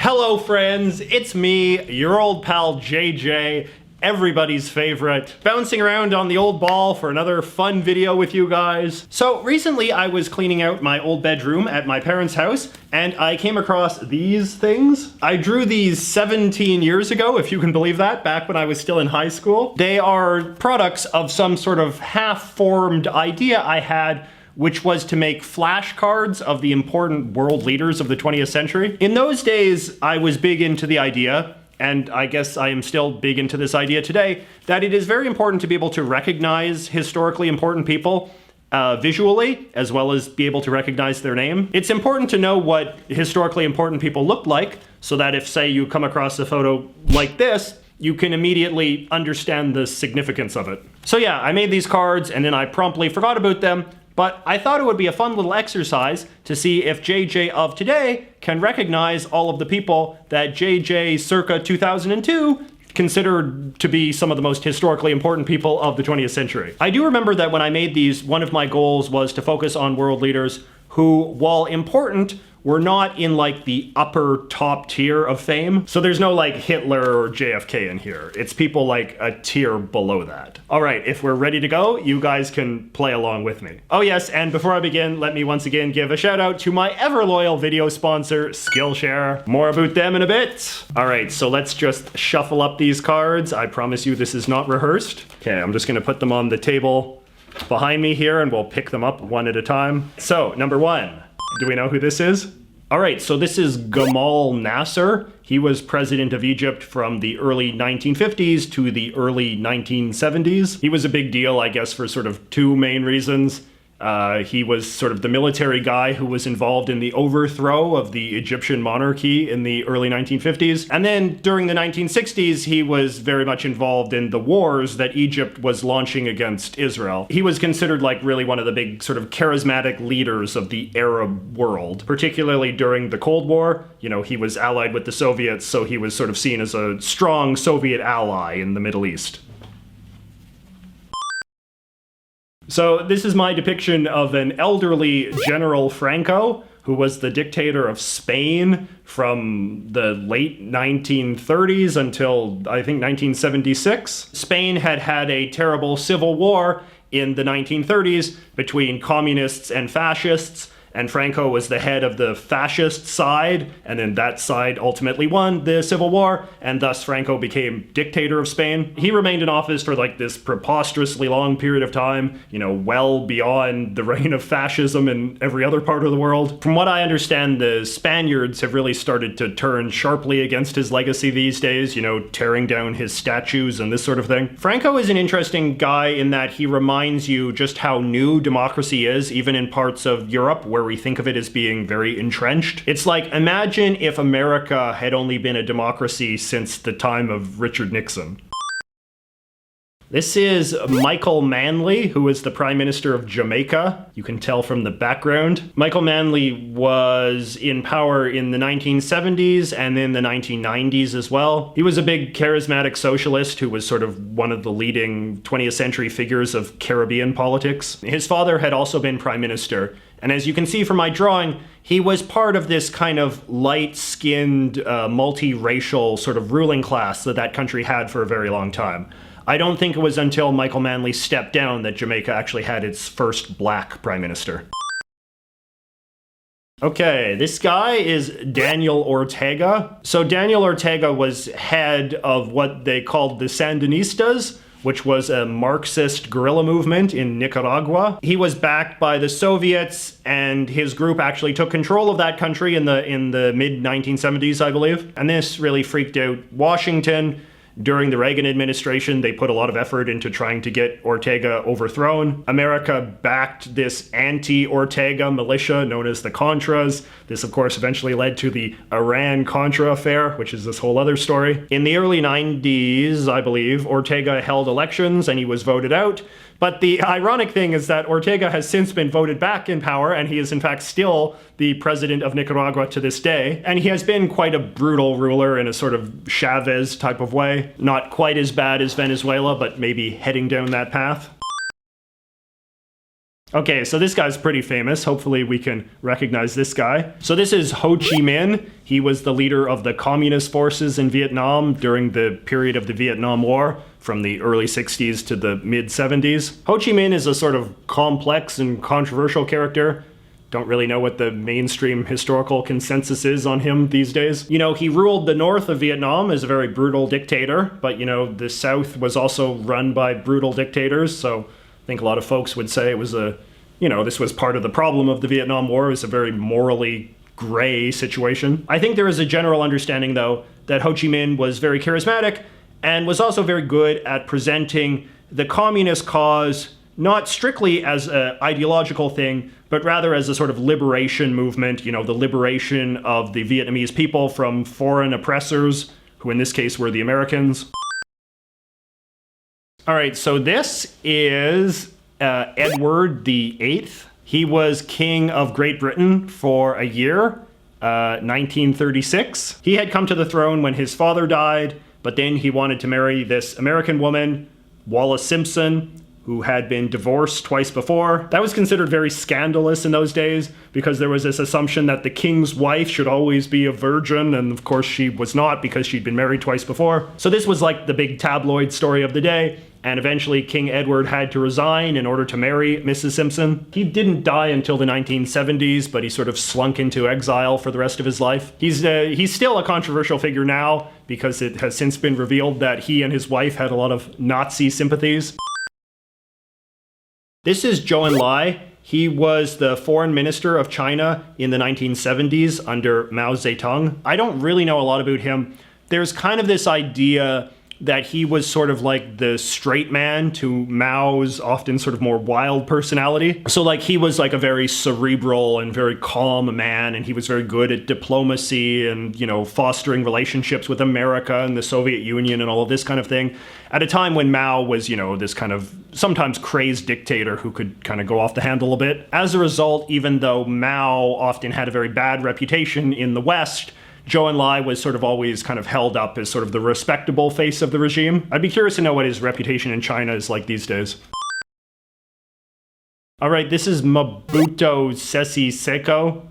Hello friends, it's me, your old pal JJ, everybody's favorite, bouncing around on the old ball for another fun video with you guys. So recently I was cleaning out my old bedroom at my parents' house and I came across these things. I drew these 17 years ago, if you can believe that, back when I was still in high school. They are products of some sort of half-formed idea I had, which was to make flashcards of the important world leaders of the 20th century. In those days, I was big into the idea, and I guess I am still big into this idea today, that it is very important to be able to recognize historically important people visually, as well as be able to recognize their name. It's important to know what historically important people looked like, so that if, say, you come across a photo like this, you can immediately understand the significance of it. So yeah, I made these cards, and then I promptly forgot about them, but I thought it would be a fun little exercise to see if JJ of today can recognize all of the people that JJ circa 2002 considered to be some of the most historically important people of the 20th century. I do remember that when I made these, one of my goals was to focus on world leaders who, while important, were not in like the upper top tier of fame. So there's no like Hitler or JFK in here. It's people like a tier below that. All right, if we're ready to go, you guys can play along with me. Oh yes, and before I begin, let me once again give a shout out to my ever loyal video sponsor, Skillshare. More about them in a bit. All right, so let's just shuffle up these cards. I promise you this is not rehearsed. Okay, I'm just gonna put them on the table behind me here and we'll pick them up one at a time. So, number one. Do we know who this is? All right, so this is Gamal Nasser. He was president of Egypt from the early 1950s to the early 1970s. He was a big deal, I guess, for sort of two main reasons. He was sort of the military guy who was involved in the overthrow of the Egyptian monarchy in the early 1950s. And then during the 1960s, he was very much involved in the wars that Egypt was launching against Israel. He was considered like really one of the big sort of charismatic leaders of the Arab world, particularly during the Cold War. You know, he was allied with the Soviets, so he was sort of seen as a strong Soviet ally in the Middle East. So this is my depiction of an elderly General Franco, who was the dictator of Spain from the late 1930s until, I think, 1976. Spain had had a terrible civil war in the 1930s between communists and fascists, and Franco was the head of the fascist side, and then that side ultimately won the civil war, and thus Franco became dictator of Spain. He remained in office for like this preposterously long period of time, you know, well beyond the reign of fascism in every other part of the world. From what I understand, the Spaniards have really started to turn sharply against his legacy these days, you know, tearing down his statues and this sort of thing. Franco is an interesting guy in that he reminds you just how new democracy is, even in parts of Europe where we think of it as being very entrenched. It's like, imagine if America had only been a democracy since the time of Richard Nixon. This is Michael Manley, who is the Prime Minister of Jamaica. You can tell from the background. Michael Manley was in power in the 1970s and then the 1990s as well. He was a big charismatic socialist who was sort of one of the leading 20th century figures of Caribbean politics. His father had also been Prime Minister, and as you can see from my drawing, he was part of this kind of light-skinned, multiracial sort of ruling class that that country had for a very long time. I don't think it was until Michael Manley stepped down that Jamaica actually had its first black prime minister. Okay, this guy is Daniel Ortega. So Daniel Ortega was head of what they called the Sandinistas, which was a Marxist guerrilla movement in Nicaragua. He was backed by the Soviets, and his group actually took control of that country in the mid-1970s, I believe. And this really freaked out Washington. During the Reagan administration, they put a lot of effort into trying to get Ortega overthrown. America backed this anti-Ortega militia known as the Contras. This, of course, eventually led to the Iran-Contra affair, which is this whole other story. In the early 90s, I believe, Ortega held elections and he was voted out. But the ironic thing is that Ortega has since been voted back in power, and he is in fact still the president of Nicaragua to this day. And he has been quite a brutal ruler in a sort of Chavez type of way. Not quite as bad as Venezuela, but maybe heading down that path. Okay, so this guy's pretty famous. Hopefully we can recognize this guy. So this is Ho Chi Minh. He was the leader of the communist forces in Vietnam during the period of the Vietnam War, from the early 60s to the mid 70s. Ho Chi Minh is a sort of complex and controversial character. Don't really know what the mainstream historical consensus is on him these days. You know, he ruled the north of Vietnam as a very brutal dictator, but you know, the south was also run by brutal dictators, so I think a lot of folks would say it was this was part of the problem of the Vietnam War. It was a very morally gray situation. I think there is a general understanding, though, that Ho Chi Minh was very charismatic and was also very good at presenting the communist cause not strictly as an ideological thing, but rather as a sort of liberation movement, you know, the liberation of the Vietnamese people from foreign oppressors, who in this case were the Americans. All right, so this is Edward VIII. He was king of Great Britain for a year, 1936. He had come to the throne when his father died, but then he wanted to marry this American woman, Wallis Simpson, who had been divorced twice before. That was considered very scandalous in those days because there was this assumption that the king's wife should always be a virgin, and of course she was not because she'd been married twice before. So this was like the big tabloid story of the day, and eventually King Edward had to resign in order to marry Mrs. Simpson. He didn't die until the 1970s, but he sort of slunk into exile for the rest of his life. He's still a controversial figure now because it has since been revealed that he and his wife had a lot of Nazi sympathies. This is Zhou Enlai. He was the foreign minister of China in the 1970s under Mao Zedong. I don't really know a lot about him. There's kind of this idea that he was sort of like the straight man to Mao's often sort of more wild personality. So like he was like a very cerebral and very calm man, and he was very good at diplomacy and, you know, fostering relationships with America and the Soviet Union and all of this kind of thing, at a time when Mao was, you know, this kind of sometimes crazed dictator who could kind of go off the handle a bit. As a result, even though Mao often had a very bad reputation in the West, Zhou Enlai was sort of always kind of held up as sort of the respectable face of the regime. I'd be curious to know what his reputation in China is like these days. All right, this is Mobutu Sese Seko.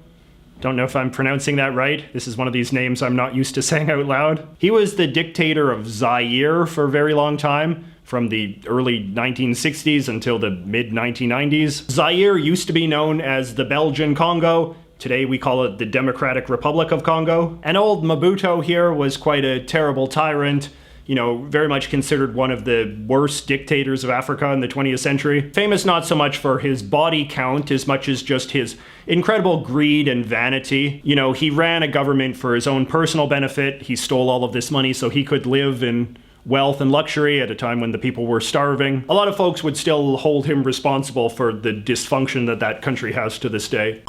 Don't know if I'm pronouncing that right. This is one of these names I'm not used to saying out loud. He was the dictator of Zaire for a very long time, from the early 1960s until the mid-1990s. Zaire used to be known as the Belgian Congo. Today we call it the Democratic Republic of Congo. And old Mobutu here was quite a terrible tyrant, you know, very much considered one of the worst dictators of Africa in the 20th century. Famous not so much for his body count as much as just his incredible greed and vanity. You know, he ran a government for his own personal benefit. He stole all of this money so he could live in wealth and luxury at a time when the people were starving. A lot of folks would still hold him responsible for the dysfunction that that country has to this day.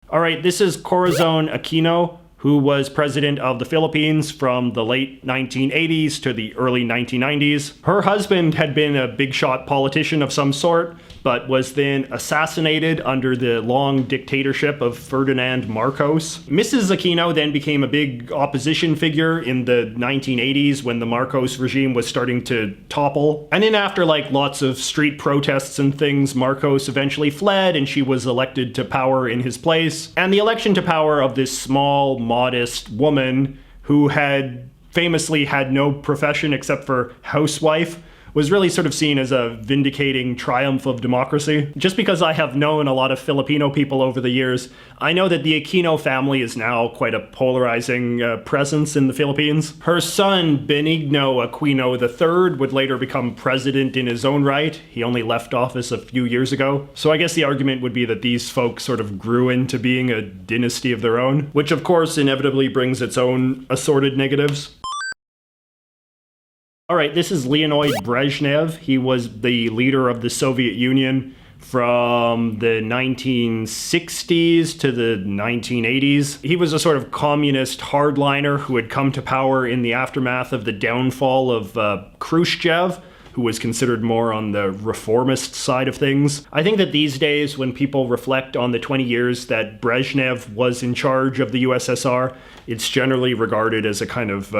All right, this is Corazon Aquino, who was president of the Philippines from the late 1980s to the early 1990s. Her husband had been a big shot politician of some sort, but was then assassinated under the long dictatorship of Ferdinand Marcos. Mrs. Aquino then became a big opposition figure in the 1980s when the Marcos regime was starting to topple. And then after like lots of street protests and things, Marcos eventually fled and she was elected to power in his place. And the election to power of this small, modest woman who had famously had no profession except for housewife was really sort of seen as a vindicating triumph of democracy. Just because I have known a lot of Filipino people over the years, I know that the Aquino family is now quite a polarizing presence in the Philippines. Her son, Benigno Aquino III, would later become president in his own right. He only left office a few years ago. So I guess the argument would be that these folks sort of grew into being a dynasty of their own, which of course inevitably brings its own assorted negatives. All right, this is Leonid Brezhnev. He was the leader of the Soviet Union from the 1960s to the 1980s. He was a sort of communist hardliner who had come to power in the aftermath of the downfall of Khrushchev. who was considered more on the reformist side of things. I think that these days, when people reflect on the 20 years that Brezhnev was in charge of the USSR, it's generally regarded as a kind of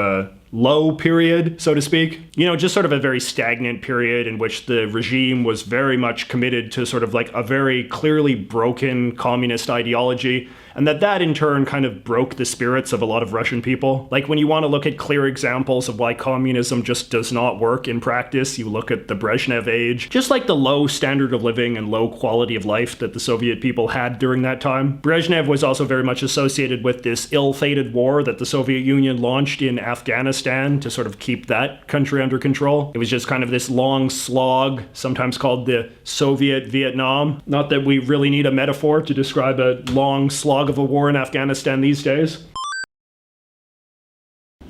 low period, so to speak. You know, just sort of a very stagnant period in which the regime was very much committed to sort of like a very clearly broken communist ideology, and that in turn kind of broke the spirits of a lot of Russian people. Like, when you want to look at clear examples of why communism just does not work in practice, you look at the Brezhnev age. Just like the low standard of living and low quality of life that the Soviet people had during that time. Brezhnev was also very much associated with this ill-fated war that the Soviet Union launched in Afghanistan to sort of keep that country under control. It was just kind of this long slog, sometimes called the Soviet Vietnam. Not that we really need a metaphor to describe a long slog of a war in Afghanistan these days.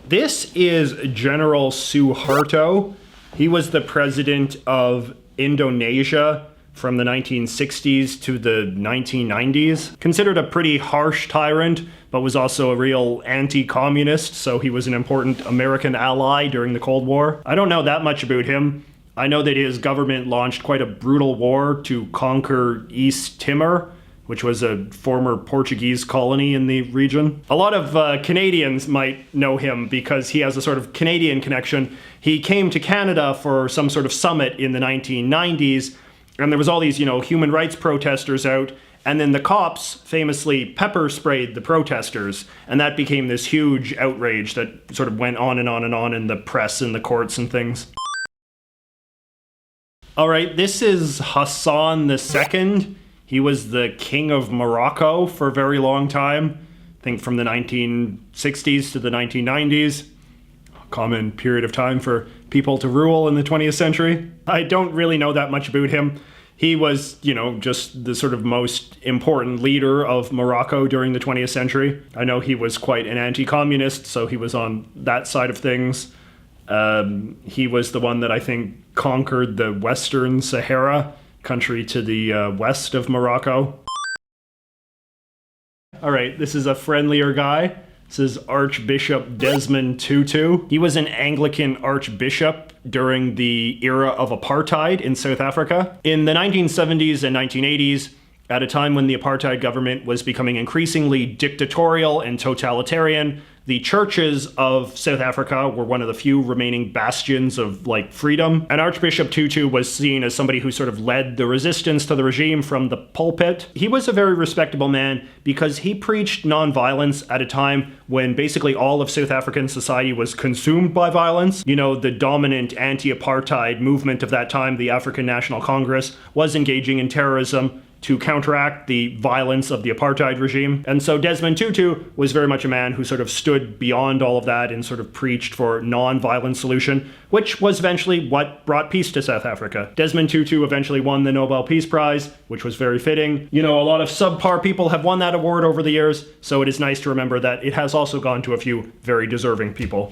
This is General Suharto. He was the president of Indonesia from the 1960s to the 1990s. Considered a pretty harsh tyrant, but was also a real anti-communist, so he was an important American ally during the Cold War. I don't know that much about him. I know that his government launched quite a brutal war to conquer East Timor, which was a former Portuguese colony in the region. A lot of Canadians might know him because he has a sort of Canadian connection. He came to Canada for some sort of summit in the 1990s, and there was all these, human rights protesters out, and then the cops famously pepper sprayed the protesters, and that became this huge outrage that sort of went on and on and on in the press and the courts and things. All right, this is Hassan II. He was the king of Morocco for a very long time, I think from the 1960s to the 1990s. A common period of time for people to rule in the 20th century. I don't really know that much about him. He was, just the sort of most important leader of Morocco during the 20th century. I know he was quite an anti-communist, so he was on that side of things. He was the one that I think conquered the Western Sahara, country to the west of Morocco. All right, this is a friendlier guy. This is Archbishop Desmond Tutu. He was an Anglican archbishop during the era of apartheid in South Africa. In the 1970s and 1980s, at a time when the apartheid government was becoming increasingly dictatorial and totalitarian, the churches of South Africa were one of the few remaining bastions of freedom. And Archbishop Tutu was seen as somebody who sort of led the resistance to the regime from the pulpit. He was a very respectable man because he preached nonviolence at a time when basically all of South African society was consumed by violence. The dominant anti-apartheid movement of that time, the African National Congress, was engaging in terrorism to counteract the violence of the apartheid regime. And so Desmond Tutu was very much a man who sort of stood beyond all of that and sort of preached for non-violent solution, which was eventually what brought peace to South Africa. Desmond Tutu eventually won the Nobel Peace Prize, which was very fitting. A lot of subpar people have won that award over the years, so it is nice to remember that it has also gone to a few very deserving people.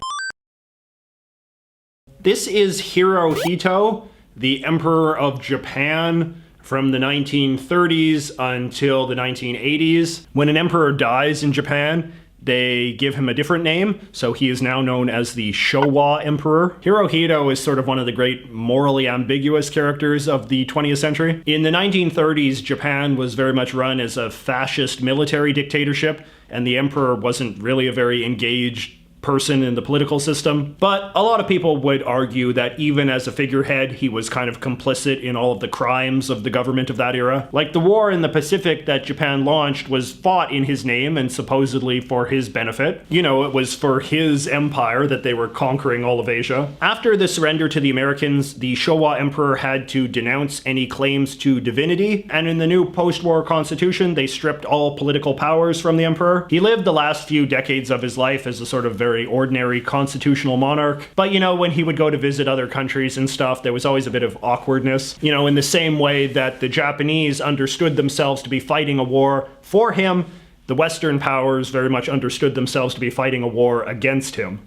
This is Hirohito, the Emperor of Japan, from the 1930s until the 1980s. When an emperor dies in Japan, they give him a different name, so he is now known as the Showa Emperor. Hirohito is sort of one of the great morally ambiguous characters of the 20th century. In the 1930s, Japan was very much run as a fascist military dictatorship, and the emperor wasn't really a very engaged person in the political system. But a lot of people would argue that even as a figurehead, he was kind of complicit in all of the crimes of the government of that era. Like the war in the Pacific that Japan launched was fought in his name and supposedly for his benefit. It was for his empire that they were conquering all of Asia. After the surrender to the Americans, the Showa Emperor had to denounce any claims to divinity, and in the new post-war constitution, they stripped all political powers from the emperor. He lived the last few decades of his life as a sort of very ordinary constitutional monarch. But when he would go to visit other countries and stuff, there was always a bit of awkwardness. In the same way that the Japanese understood themselves to be fighting a war for him, the Western powers very much understood themselves to be fighting a war against him.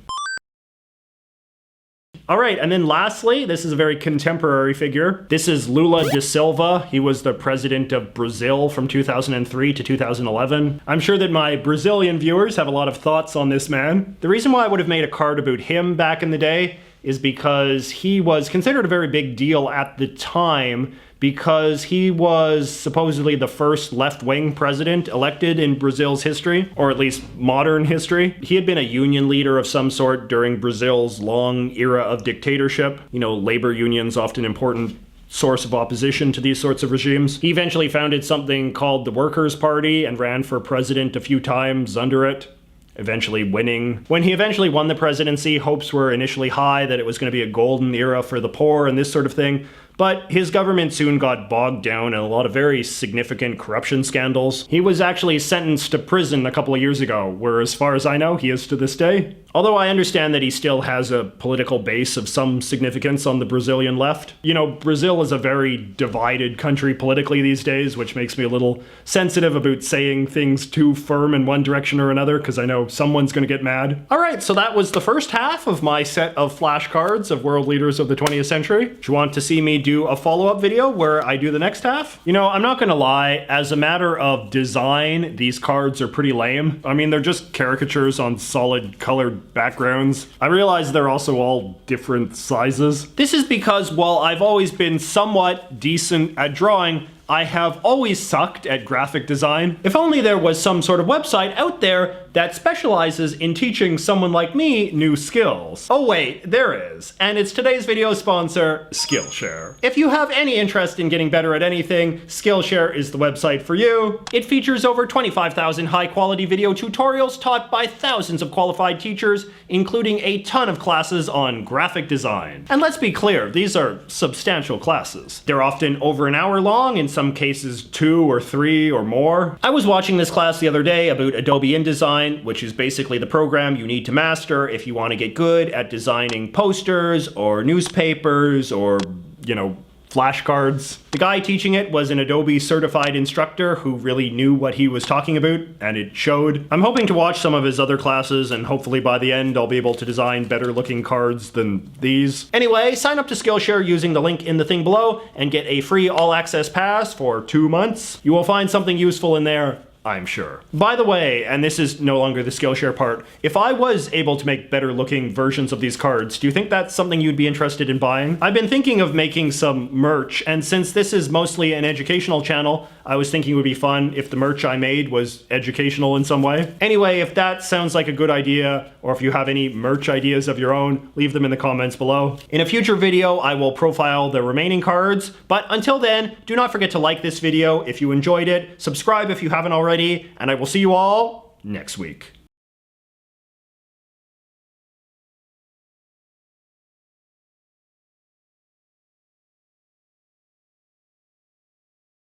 All right, and then lastly, this is a very contemporary figure. This is Lula da Silva. He was the president of Brazil from 2003 to 2011. I'm sure that my Brazilian viewers have a lot of thoughts on this man. The reason why I would have made a card about him back in the day is because he was considered a very big deal at the time because he was supposedly the first left-wing president elected in Brazil's history, or at least modern history. He had been a union leader of some sort during Brazil's long era of dictatorship. You know, labor unions, often important source of opposition to these sorts of regimes. He eventually founded something called the Workers' Party and ran for president a few times under it, eventually winning. When he eventually won the presidency, hopes were initially high that it was going to be a golden era for the poor and this sort of thing. But his government soon got bogged down in a lot of very significant corruption scandals. He was actually sentenced to prison a couple of years ago, where as far as I know, he is to this day. Although I understand that he still has a political base of some significance on the Brazilian left. You know, Brazil is a very divided country politically these days, which makes me a little sensitive about saying things too firm in one direction or another, because I know someone's gonna get mad. Alright, so that was the first half of my set of flashcards of world leaders of the 20th century. Do you want to see me do a follow-up video where I do the next half? You know, I'm not gonna lie, as a matter of design, these cards are pretty lame. I mean, they're just caricatures on solid colored backgrounds. I realize they're also all different sizes. This is because while I've always been somewhat decent at drawing, I have always sucked at graphic design. If only there was some sort of website out there that specializes in teaching someone like me new skills. Oh wait, there is. And it's today's video sponsor, Skillshare. If you have any interest in getting better at anything, Skillshare is the website for you. It features over 25,000 high-quality video tutorials taught by thousands of qualified teachers, including a ton of classes on graphic design. And let's be clear, these are substantial classes. They're often over an hour long, in some cases 2 or 3 or more. I was watching this class the other day about Adobe InDesign, which is basically the program you need to master if you want to get good at designing posters or newspapers or, you know, flashcards. The guy teaching it was an Adobe certified instructor who really knew what he was talking about, and it showed. I'm hoping to watch some of his other classes, and hopefully by the end I'll be able to design better looking cards than these. Anyway, sign up to Skillshare using the link in the thing below and get a free all-access pass for 2 months. You will find something useful in there, I'm sure. By the way, and this is no longer the Skillshare part, if I was able to make better looking versions of these cards, do you think that's something you'd be interested in buying? I've been thinking of making some merch, and since this is mostly an educational channel, I was thinking it would be fun if the merch I made was educational in some way. Anyway, if that sounds like a good idea, or if you have any merch ideas of your own, leave them in the comments below. In a future video, I will profile the remaining cards, but until then, do not forget to like this video if you enjoyed it, subscribe if you haven't already, and I will see you all next week.